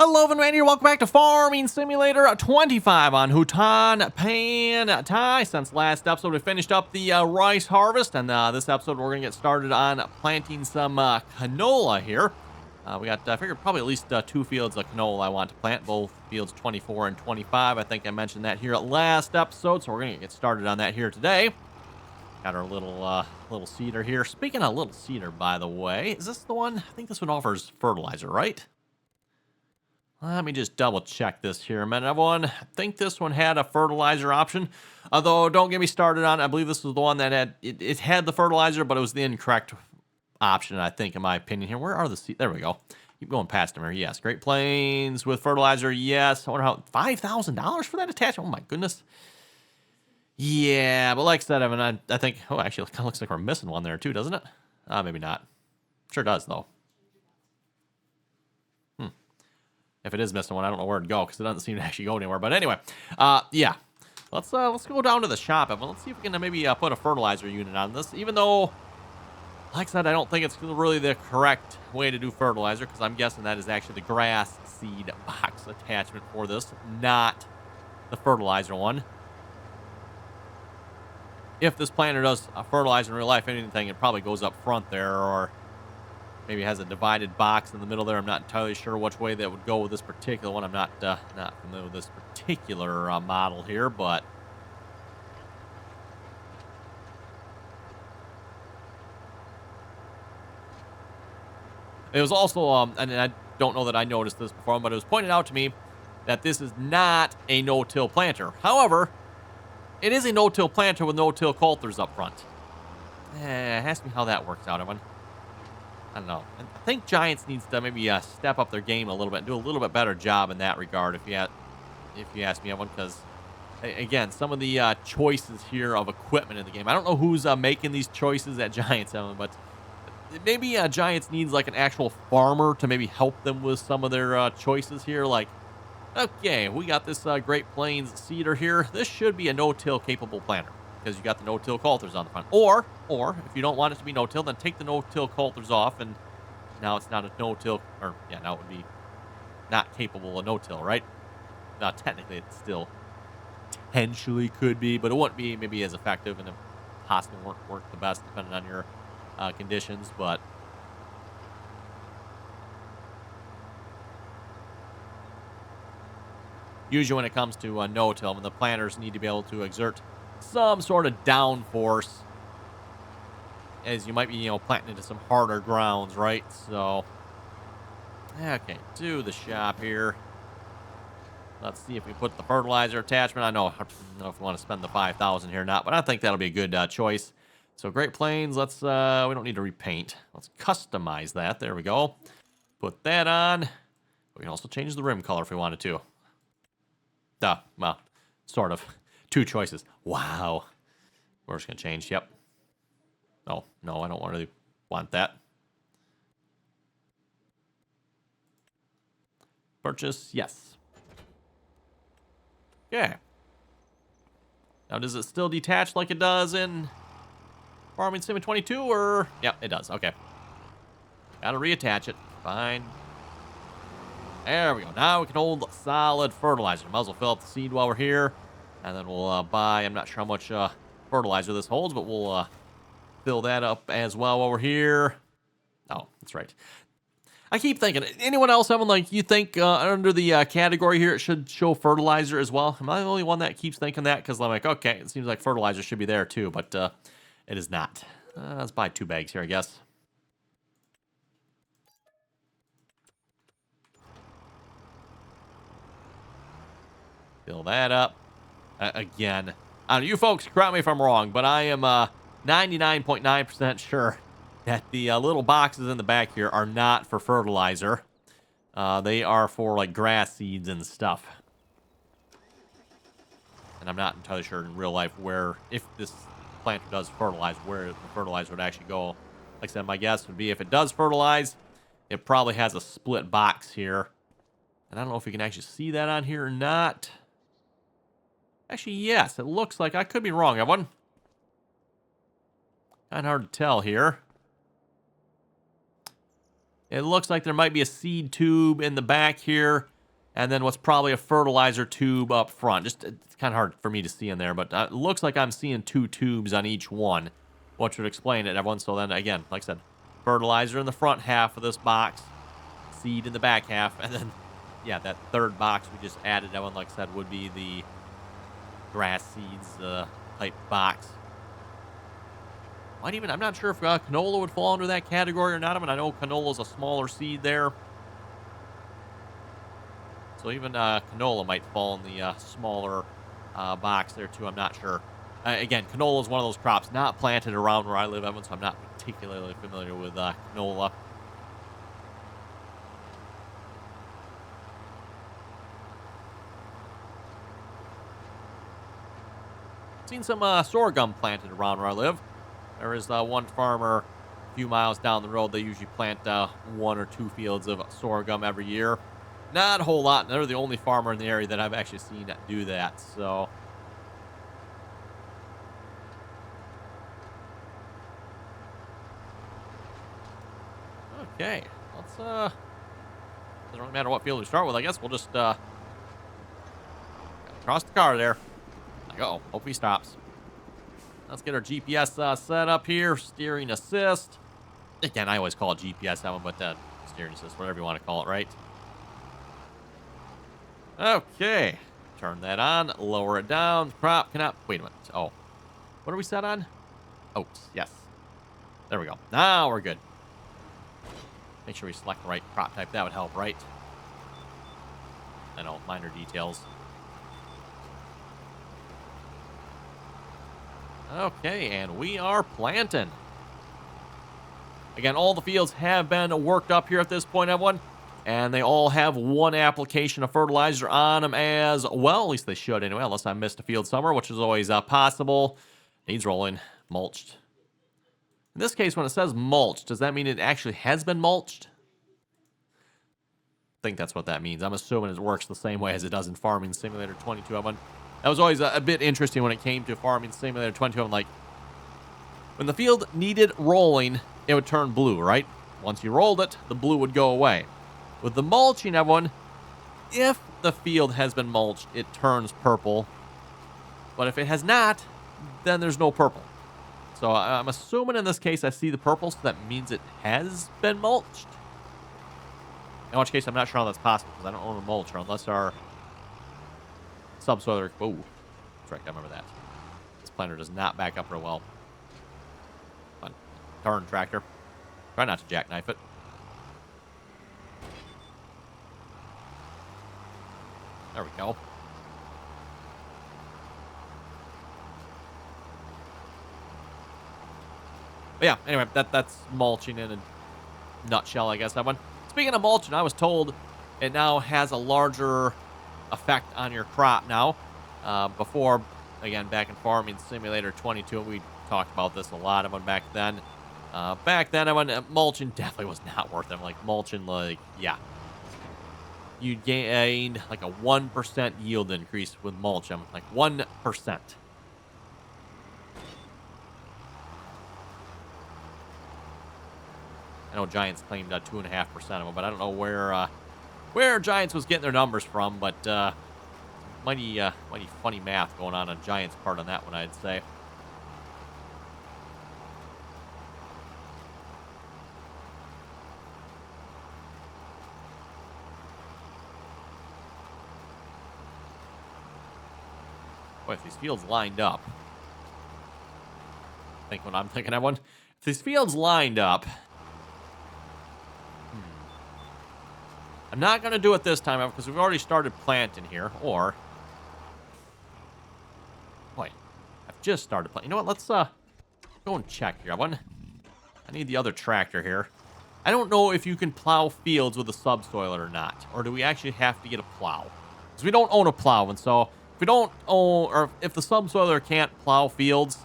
Hello, everyone here. Welcome back to Farming Simulator 25 on Hutan Pantai. Since last episode, we finished up the rice harvest, and this episode we're going to get started on planting some canola here. I figured probably at least 2 fields of canola I want to plant, both fields 24 and 25. I think I mentioned that here at last episode, so we're going to get started on that here today. Got our little seeder here. Speaking of little seeder, by the way, is this the one? I think this one offers fertilizer, right? Let me just double check this here a minute, everyone. I think this one had a fertilizer option. Although, don't get me started on it. I believe this was the one that had, it had the fertilizer, but it was the incorrect option, I think, in my opinion here. Where are the seeds? There we go. Keep going past them here. Yes. Great Plains with fertilizer. Yes. I wonder how, $5,000 for that attachment? Oh my goodness. Yeah, but like I said, Evan, I think, oh, actually, it kind of looks like we're missing one there too, doesn't it? Maybe not. Sure does, though. If it is missing one, I don't know where it'd go because it doesn't seem to actually go anywhere. But anyway, yeah. Let's go down to the shop, Evan. Let's see if we can maybe put a fertilizer unit on this. Even though, like I said, I don't think it's really the correct way to do fertilizer because I'm guessing that is actually the grass seed box attachment for this, not the fertilizer one. If this planter does fertilizer in real life, anything, it probably goes up front there, or maybe has a divided box in the middle there. I'm not entirely sure which way that would go with this particular one. I'm not familiar with this particular model here, but it was also, and I don't know that I noticed this before, but it was pointed out to me that this is not a no-till planter. However, it is a no-till planter with no-till coulters up front. Ask me how that works out, everyone. I don't know. I think Giants needs to maybe step up their game a little bit and do a little bit better job in that regard, if you ask me, everyone, because, again, some of the choices here of equipment in the game, I don't know who's making these choices at Giants, Evan, but maybe Giants needs like an actual farmer to maybe help them with some of their choices here. Like, okay, we got this Great Plains seeder here. This should be a no-till capable planter, because you got the no-till coulters on the front. Or if you don't want it to be no-till, then take the no-till coulters off, and now it's not a no-till, or yeah, now it would be not capable of no-till, right? Now technically it still potentially could be, but it wouldn't be maybe as effective, and it possibly won't work the best depending on your conditions. But usually when it comes to no-till, the planters need to be able to exert some sort of downforce, as you might be, planting into some harder grounds, right? So, okay, to the shop here. Let's see if we put the fertilizer attachment. I don't know if we want to spend the $5,000 here or not, but I think that'll be a good choice. So, Great Plains, we don't need to repaint. Let's customize that. There we go. Put that on. We can also change the rim color if we wanted to. Well, sort of. 2 choices. Wow. We're just going to change. Yep. Oh, no, I don't really want that. Purchase. Yes. Okay. Now, does it still detach like it does in Farming Sim 22, or? Yep, it does. Okay. Gotta reattach it. Fine. There we go. Now we can hold solid fertilizer. Might as well fill up the seed while we're here. And then we'll buy, I'm not sure how much fertilizer this holds, but we'll fill that up as well while we're here. Oh, that's right. I keep thinking, anyone else having, like, you think under the category here it should show fertilizer as well? Am I the only one that keeps thinking that? Because I'm like, okay, it seems like fertilizer should be there too, but it is not. Let's buy 2 bags here, I guess. Fill that up. Again, I don't know, you folks, correct me if I'm wrong, but I am 99.9% sure that the little boxes in the back here are not for fertilizer. They are for, like, grass seeds and stuff. And I'm not entirely sure in real life where, if this planter does fertilize, where the fertilizer would actually go. Like I said, my guess would be if it does fertilize, it probably has a split box here. And I don't know if you can actually see that on here or not. Actually, yes, it looks like, I could be wrong, everyone. Kind of hard to tell here. It looks like there might be a seed tube in the back here, and then what's probably a fertilizer tube up front. Just, it's kind of hard for me to see in there, but it looks like I'm seeing 2 tubes on each one, which would explain it, everyone. So then, again, like I said, fertilizer in the front half of this box, seed in the back half, and then, yeah, that third box we just added, everyone, like I said, would be the grass seeds type box. I'm not sure if canola would fall under that category or not. I mean, I know canola's a smaller seed there. So even canola might fall in the smaller box there too. I'm not sure. Again, canola is one of those crops not planted around where I live, Evan, so I'm not particularly familiar with canola. Seen some sorghum planted around where I live. There is one farmer a few miles down the road. They usually plant 1 or 2 fields of sorghum every year. Not a whole lot. They're the only farmer in the area that I've actually seen do that. So, okay, let's doesn't really matter what field we start with. I guess we'll just cross the car there. Like, uh-oh, hope he stops. Let's get our GPS set up here. Steering assist. Again, I always call it GPS that one, but steering assist, whatever you want to call it, right? Okay. Turn that on. Lower it down. Crop cannot... Wait a minute. Oh. What are we set on? Oats. Yes. There we go. Now we're good. Make sure we select the right crop type. That would help, right? I know, minor details. Okay, and we are planting. Again, all the fields have been worked up here at this point, everyone. And they all have one application of fertilizer on them as well. At least they should anyway, unless I missed a field somewhere, which is always possible. Needs rolling. Mulched. In this case, when it says mulched, does that mean it actually has been mulched? I think that's what that means. I'm assuming it works the same way as it does in Farming Simulator 22, everyone. That was always a bit interesting when it came to Farming Simulator 22. I'm like, when the field needed rolling, it would turn blue, right? Once you rolled it, the blue would go away. With the mulching, everyone, if the field has been mulched, it turns purple. But if it has not, then there's no purple. So I'm assuming in this case I see the purple, so that means it has been mulched. In which case, I'm not sure how that's possible, because I don't own a mulcher, unless our subsoiler... Oh, that's right, I remember that. This planter does not back up real well. Come on, turn, tractor. Try not to jackknife it. There we go. But yeah, anyway, that's mulching in a nutshell, I guess, that one. Speaking of mulching, I was told it now has a larger effect on your crop now. Before, again, back in Farming Simulator 22, we talked about this a lot of back then. Back then, mulching definitely was not worth it. Like, mulching, like, yeah. You gained like a 1% yield increase with mulch. I'm like 1%. I know Giants claimed 2.5% of them, but I don't know where Giants was getting their numbers from. But mighty funny math going on Giants' part on that one, I'd say. Boy, if these fields lined up, think what I'm thinking, everyone. If these fields lined up, I'm not going to do it this time because we've already started planting here. Or, boy, I've just started planting. You know what? Let's go and check here, everyone. I need the other tractor here. I don't know if you can plow fields with a subsoiler or not, or do we actually have to get a plow? Because we don't own a plow, and so if we don't own, or if the subsoiler can't plow fields,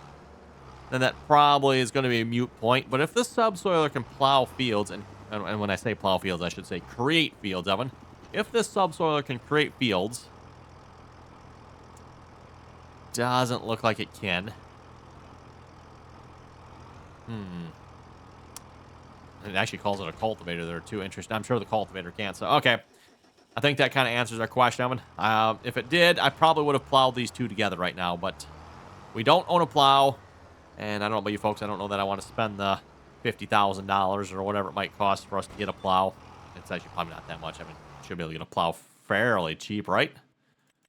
then that probably is going to be a moot point. But if this subsoiler can plow fields, and when I say plow fields, I should say create fields, Evan. If this subsoiler can create fields, doesn't look like it can. It actually calls it a cultivator there, too. Interesting. I'm sure the cultivator can't. So, okay. I think that kind of answers our question, Evan. If it did, I probably would have plowed these two together right now, but we don't own a plow, and I don't know about you folks. I don't know that I want to spend the $50,000 or whatever it might cost for us to get a plow. It's actually probably not that much. I mean, should be able to get a plow fairly cheap, right?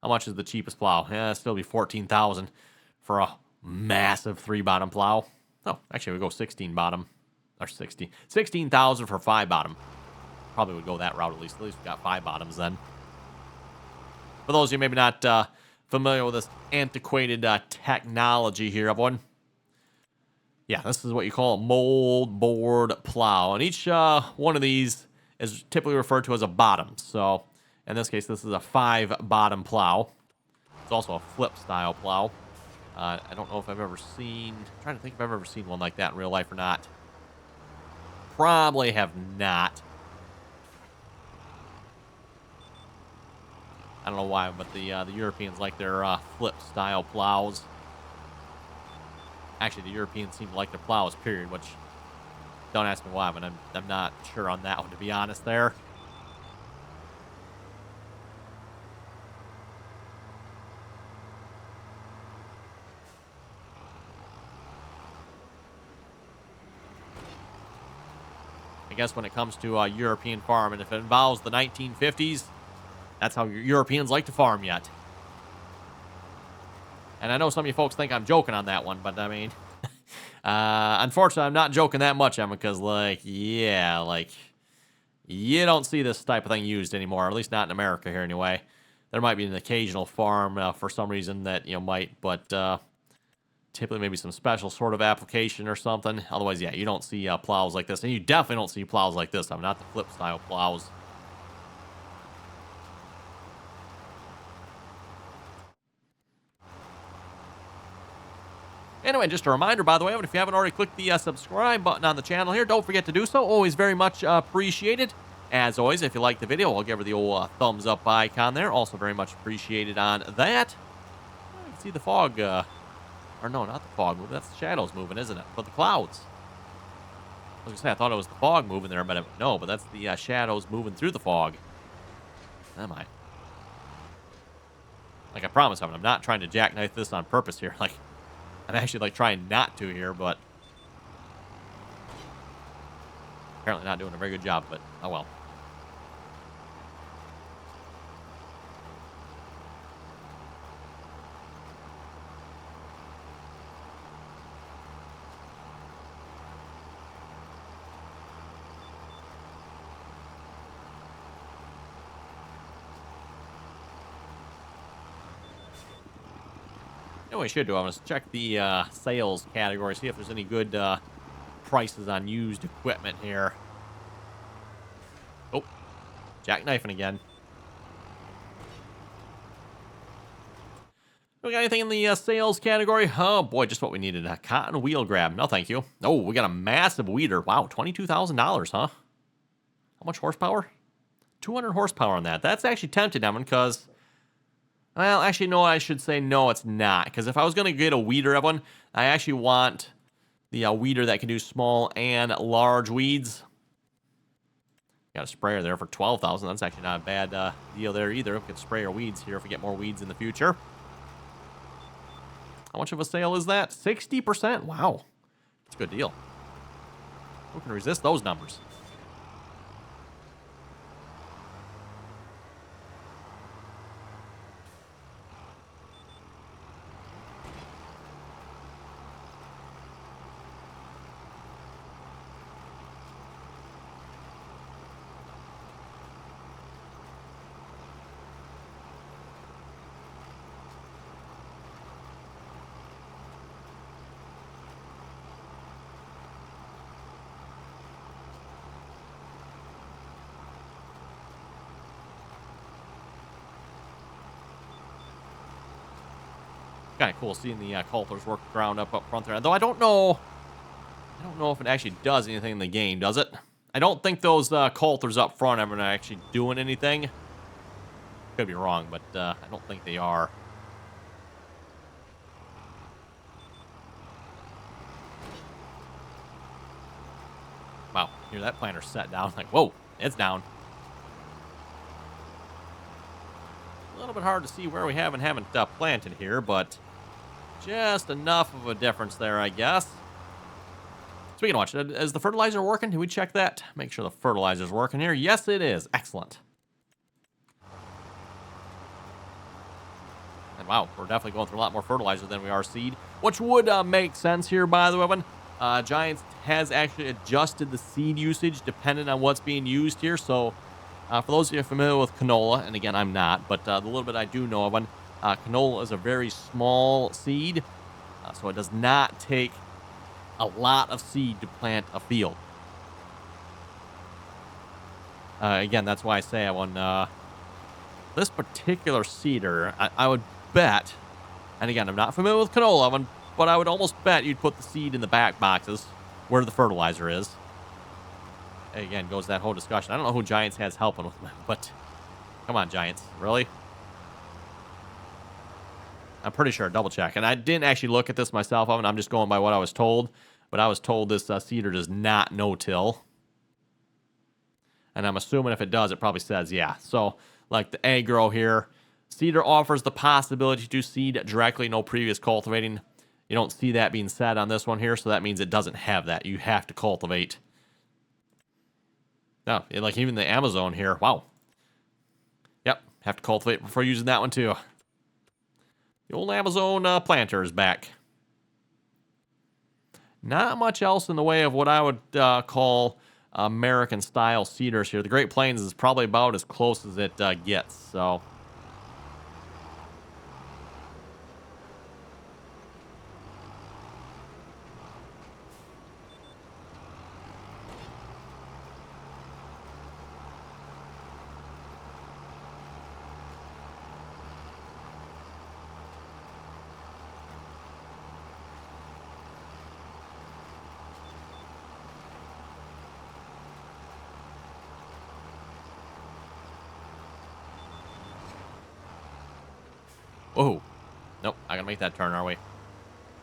How much is the cheapest plow? Yeah, it'd still be $14,000 for a massive 3-bottom plow. Oh, actually, we go 16 bottom, or 16,000 for 5 bottom. Probably would go that route at least. At least we got 5 bottoms then. For those of you maybe not familiar with this antiquated technology here, everyone. Yeah, this is what you call a mold board plow. And each one of these is typically referred to as a bottom. So, in this case, this is a 5-bottom plow. It's also a flip style plow. I don't know if I've ever seen... I'm trying to think if I've ever seen one like that in real life or not. Probably have not. I don't know why, but the Europeans like their flip style plows. Actually, the Europeans seem to like their plows, period, which, don't ask me why, but I'm not sure on that one, to be honest there. I guess when it comes to European farming, if it involves the 1950s, that's how Europeans like to farm yet. And I know some of you folks think I'm joking on that one, but I mean, unfortunately, I'm not joking that much, Emma, because, you don't see this type of thing used anymore, at least not in America here anyway. There might be an occasional farm for some reason that, might, but typically maybe some special sort of application or something. Otherwise, yeah, you don't see plows like this, and you definitely don't see plows like this. I'm not the flip style plows. Anyway, just a reminder, by the way, if you haven't already clicked the subscribe button on the channel here, don't forget to do so. Always very much appreciated. As always, if you like the video, I'll give her the old thumbs up icon there. Also very much appreciated on that. You can see the fog, or no, not the fog moving. That's the shadows moving, isn't it? But the clouds. I was going to say, I thought it was the fog moving there, but no, but that's the shadows moving through the fog. Am I? Like I promised, I'm not trying to jackknife this on purpose here. I'm actually trying not to here, but apparently not doing a very good job, but oh well. What we should do, I'm going to check the sales category, see if there's any good prices on used equipment here. Oh, jackknifing again. We got anything in the sales category? Oh boy, just what we needed. A cotton wheel grab. No, thank you. Oh, we got a massive weeder. Wow, $22,000, huh? How much horsepower? 200 horsepower on that. That's actually tempting, Evan, because... Well, actually, no, I should say no, it's not. Because if I was going to get a weeder, everyone, I actually want the weeder that can do small and large weeds. Got a sprayer there for $12,000. That's actually not a bad deal there either. We could spray our weeds here if we get more weeds in the future. How much of a sale is that? 60%? Wow. That's a good deal. Who can resist those numbers? Kind of cool seeing the coulters work ground up front there. Though I don't know if it actually does anything in the game, does it? I don't think those coulters up front are actually doing anything. Could be wrong, but I don't think they are. Wow, Here, that planter's set down. Like, whoa, it's down. A little bit hard to see where we haven't planted here, but just enough of a difference there, I guess. Speaking of which, is the fertilizer working? Did we check that? Make sure the fertilizer's working here. Yes, it is. Excellent. And wow, we're definitely going through a lot more fertilizer than we are seed, which would make sense here, by the way. Giants has actually adjusted the seed usage depending on what's being used here. So for those of you familiar with canola, and again, I'm not, but the little bit I do know of, canola is a very small seed, so it does not take a lot of seed to plant a field. Again, that's why I say on this particular seeder, I would bet, and again, I'm not familiar with canola, but I would almost bet you'd put the seed in the back boxes where the fertilizer is. Again, goes that whole discussion. I don't know who Giants has helping with them, but come on, Giants. Really? I'm pretty sure. Double check. And I didn't actually look at this myself. I'm just going by what I was told. But I was told this seeder does not no-till. And I'm assuming if it does, it probably says yeah. So, like the agro here, seeder offers the possibility to seed directly, no previous cultivating. You don't see that being said on this one here, so that means it doesn't have that. You have to cultivate. No, like even the Amazon here. Wow. Yep, have to cultivate before using that one too. The old Amazon planter is back. Not much else in the way of what I would call American-style cedars here. The Great Plains is probably about as close as it gets, so... Whoa. Nope, not gonna make that turn, are we? I'm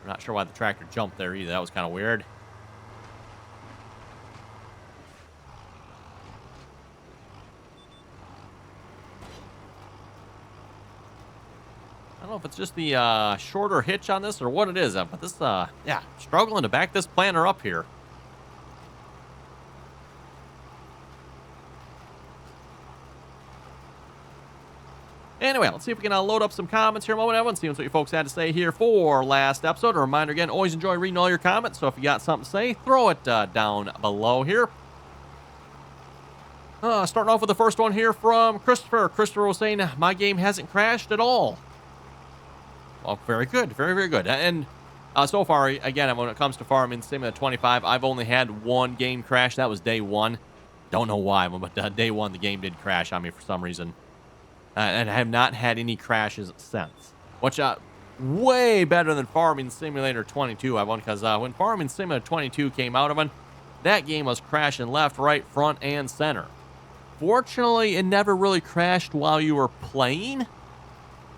not sure why the tractor jumped there either. That was kind of weird. I don't know if it's just the shorter hitch on this or what it is, but this, yeah, struggling to back this planter up here. Anyway, let's see if we can load up some comments here a moment, everyone. See what you folks had to say here for last episode. A reminder again, always enjoy reading all your comments. So if you got something to say, throw it down below here. Starting off with the first one here from Christopher. Christopher was saying, my game hasn't crashed at all. Well, very good. Very, very good. And so far, again, when it comes to Farming Simulator 25, I've only had one game crash. That was day one. Don't know why, but day one, the game did crash on me for some reason. And I have not had any crashes since. Which, way better than Farming Simulator 22, because when Farming Simulator 22 came out of that game was crashing left, right, front, and center. Fortunately, it never really crashed while you were playing.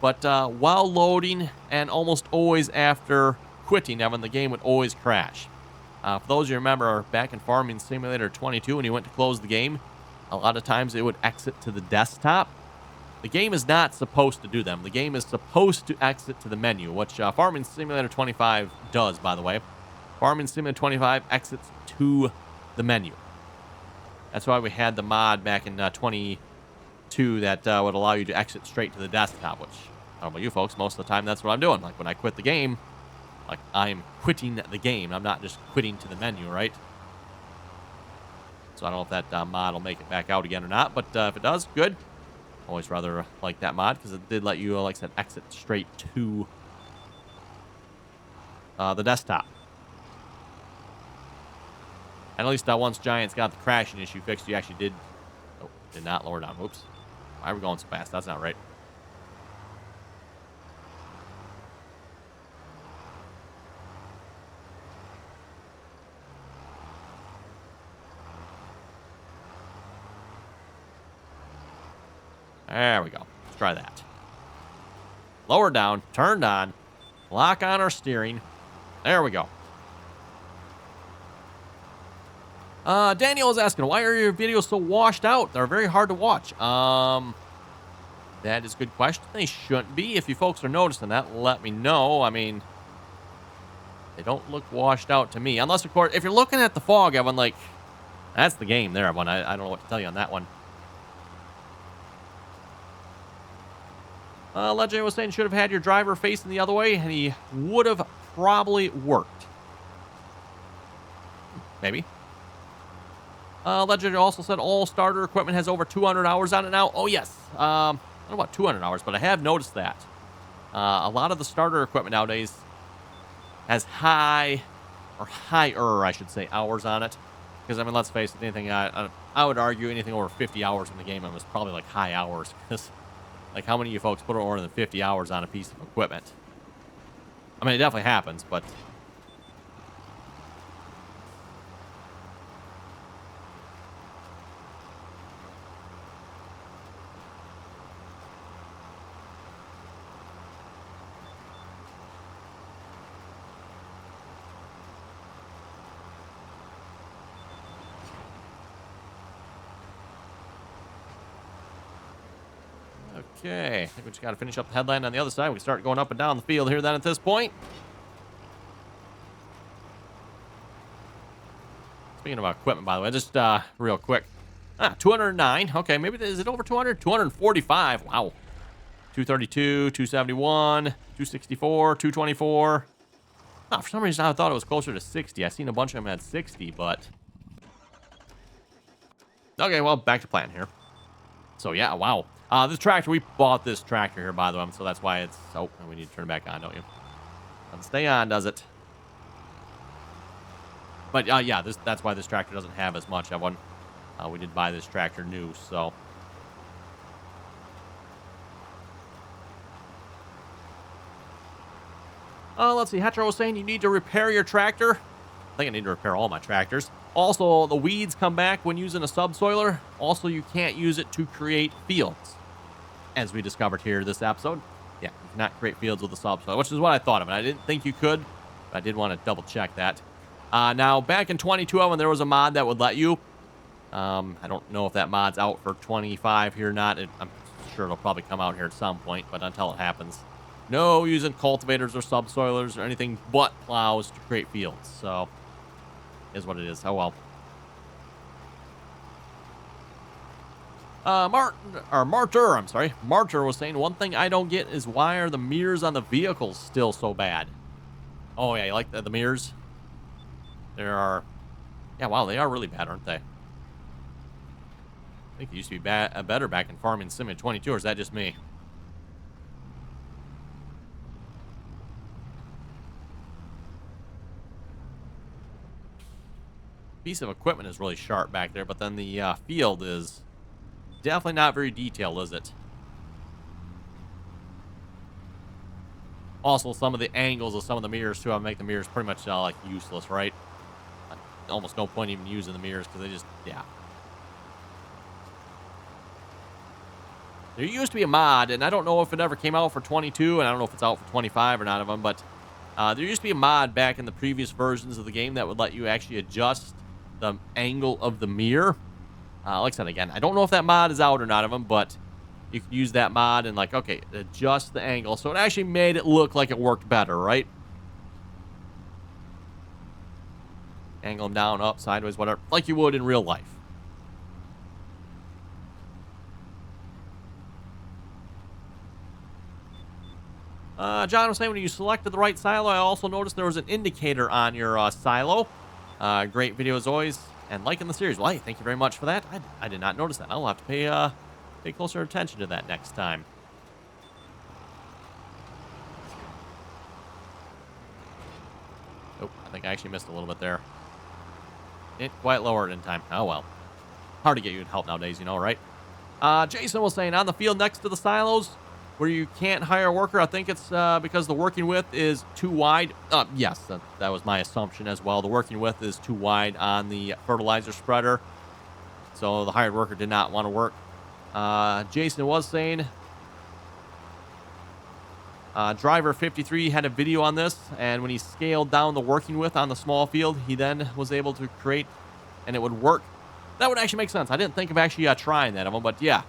But while loading, and almost always after quitting, Evan, the game would always crash. For those of you who remember, back in Farming Simulator 22, when you went to close the game, a lot of times it would exit to the desktop. The game is not supposed to do them. The game is supposed to exit to the menu, which Farming Simulator 25 does, by the way. Farming Simulator 25 exits to the menu. That's why we had the mod back in 22 that would allow you to exit straight to the desktop, which, I don't know about you folks, most of the time that's what I'm doing. Like when I quit the game, like I'm quitting the game. I'm not just quitting to the menu, right? So I don't know if that mod will make it back out again or not, but if it does, good. Always rather like that mod because it did let you, like I said, exit straight to the desktop. And at least once Giants got the crashing issue fixed, you actually did... Oh, did not lower down. Oops. Why are we going so fast? That's not right. There we go. Let's try that. Lower down, turned on, lock on our steering. There we go. Daniel is asking, why are your videos so washed out? They're very hard to watch. That is a good question. They shouldn't be. If you folks are noticing that, let me know. I mean, they don't look washed out to me. Unless, of course, if you're looking at the fog, Evan, like, that's the game there, Evan. I don't know what to tell you on that one. Legend was saying should have had your driver facing the other way, and he would have probably worked. Maybe. Legend also said all starter equipment has over 200 hours on it now. Oh, yes. I don't know about 200 hours, but I have noticed that. A lot of the starter equipment nowadays has higher, I should say, hours on it. Because, I mean, let's face it, anything I would argue anything over 50 hours in the game was probably like high hours. Because, like, how many of you folks put more than 50 hours on a piece of equipment? I mean, it definitely happens, but... Okay, I think we just got to finish up the headline on the other side. We can start going up and down the field here then at this point. Speaking of equipment, by the way, just real quick. 209. Okay, maybe is it over 200? 245. Wow. 232, 271, 264, 224. Oh, for some reason, I thought it was closer to 60. I seen a bunch of them at 60, but... Okay, well, back to plan here. So, yeah, wow. This tractor, we bought this tractor here, by the way, so that's why it's... Oh, we need to turn it back on, don't you? Doesn't stay on, does it? But, yeah, that's why this tractor doesn't have as much of one. We did buy this tractor new, so... Let's see. Hetero was saying you need to repair your tractor. I think I need to repair all my tractors. Also, the weeds come back when using a subsoiler. Also, you can't use it to create fields. As we discovered here this episode. Yeah, you cannot create fields with a subsoiler, which is what I thought of. And I didn't think you could, but I did want to double check that. Now, back in 2012, there was a mod that would let you. I don't know if that mod's out for 25 here or not. I'm sure it'll probably come out here at some point, but until it happens, no using cultivators or subsoilers or anything but plows to create fields. So, is what it is. Oh well. Martyr was saying, one thing I don't get is why are the mirrors on the vehicles still so bad? Oh, yeah, you like the mirrors? Yeah, wow, they are really bad, aren't they? I think it used to be better back in Farming Sim in 22, or is that just me? Piece of equipment is really sharp back there, but then the field is... definitely not very detailed, is it? Also, some of the angles of some of the mirrors, too, make the mirrors pretty much, like, useless, right? Almost no point even using the mirrors, because they just, yeah. There used to be a mod, and I don't know if it ever came out for 22, and I don't know if it's out for 25 or not of them, but there used to be a mod back in the previous versions of the game that would let you actually adjust the angle of the mirror. Like I said, again, I don't know if that mod is out or not of them, but you could use that mod and, like, okay, adjust the angle. So it actually made it look like it worked better, right? Angle them down, up, sideways, whatever, like you would in real life. John was saying when you selected the right silo, I also noticed there was an indicator on your silo. Great video as always. And liking the series. Well, hey, thank you very much for that. I did not notice that. I'll have to pay closer attention to that next time. Oh, I think I actually missed a little bit there. Didn't quite lower it in time. Oh, well. Hard to get you help nowadays, you know, right? Jason was saying, on the field next to the silos, where you can't hire a worker, I think it's because the working width is too wide. Yes, that was my assumption as well. The working width is too wide on the fertilizer spreader. So the hired worker did not want to work. Jason was saying, Driver 53 had a video on this, and when he scaled down the working width on the small field, he then was able to create and it would work. That would actually make sense. I didn't think of actually trying that, but yeah,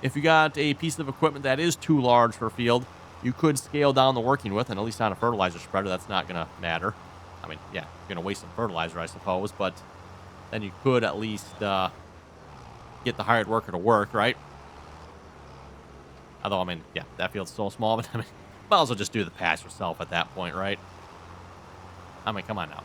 if you got a piece of equipment that is too large for a field, you could scale down the working width, and at least on a fertilizer spreader, that's not going to matter. I mean, yeah, you're going to waste some fertilizer, I suppose, but then you could at least get the hired worker to work, right? Although, I mean, yeah, that field's so small, but I mean, might as well just do the patch yourself at that point, right? I mean, come on now.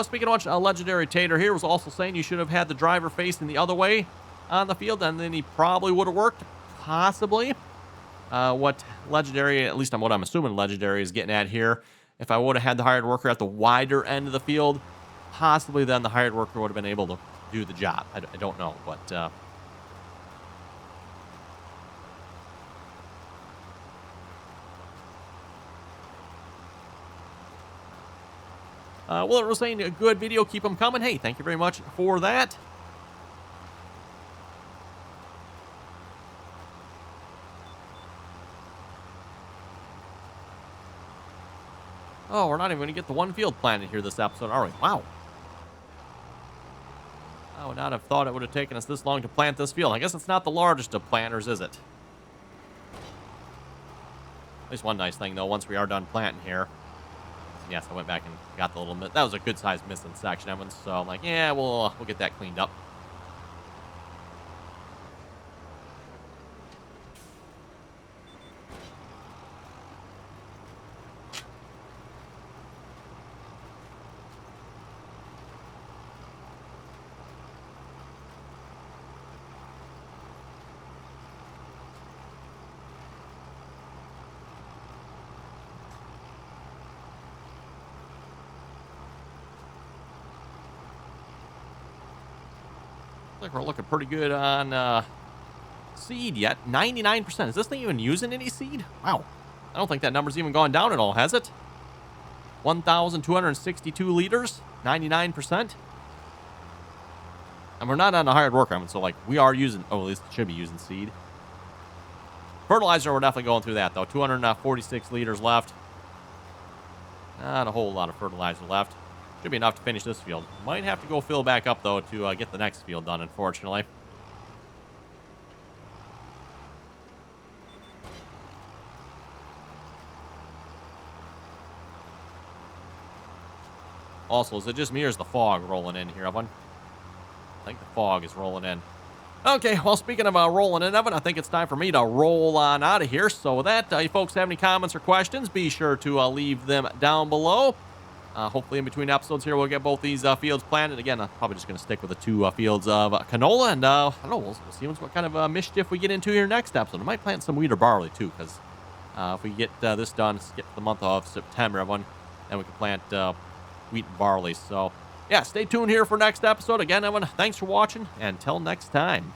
Speaking of which, Legendary Tater here was also saying you should have had the driver facing the other way on the field, and then he probably would have worked, possibly. What Legendary, at least what I'm assuming Legendary is getting at here, if I would have had the hired worker at the wider end of the field, possibly then the hired worker would have been able to do the job. I don't know, but... Well, it was saying a good video. Keep them coming. Hey, thank you very much for that. Oh, we're not even going to get the one field planted here this episode, are we? Wow. I would not have thought it would have taken us this long to plant this field. I guess it's not the largest of planters, is it? At least one nice thing, though, once we are done planting here. Yes, I went back and got the little... That was a good-sized missing section, Evans. So I'm like, yeah, we'll get that cleaned up. Like we're looking pretty good on seed yet. 99%. Is this thing even using any seed? Wow. I don't think that number's even gone down at all, has it? 1,262 liters. 99%. And we're not on a hired worker, so like we are using, oh, at least should be using seed. Fertilizer, we're definitely going through that though. 246 liters left. Not a whole lot of fertilizer left. Should be enough to finish this field. Might have to go fill back up, though, to get the next field done, unfortunately. Also, is it just me or is the fog rolling in here, Evan? I think the fog is rolling in. Okay, well, speaking of rolling in, Evan, I think it's time for me to roll on out of here. So with that, you folks have any comments or questions, be sure to leave them down below. Hopefully in between episodes here, we'll get both these fields planted. Again, I'm probably just going to stick with the two fields of canola. And I don't know, we'll see what kind of mischief we get into here next episode. I might plant some wheat or barley, too, because if we get this done, skip the month of September, everyone, then we can plant wheat and barley. So, yeah, stay tuned here for next episode. Again, everyone, thanks for watching. And until next time.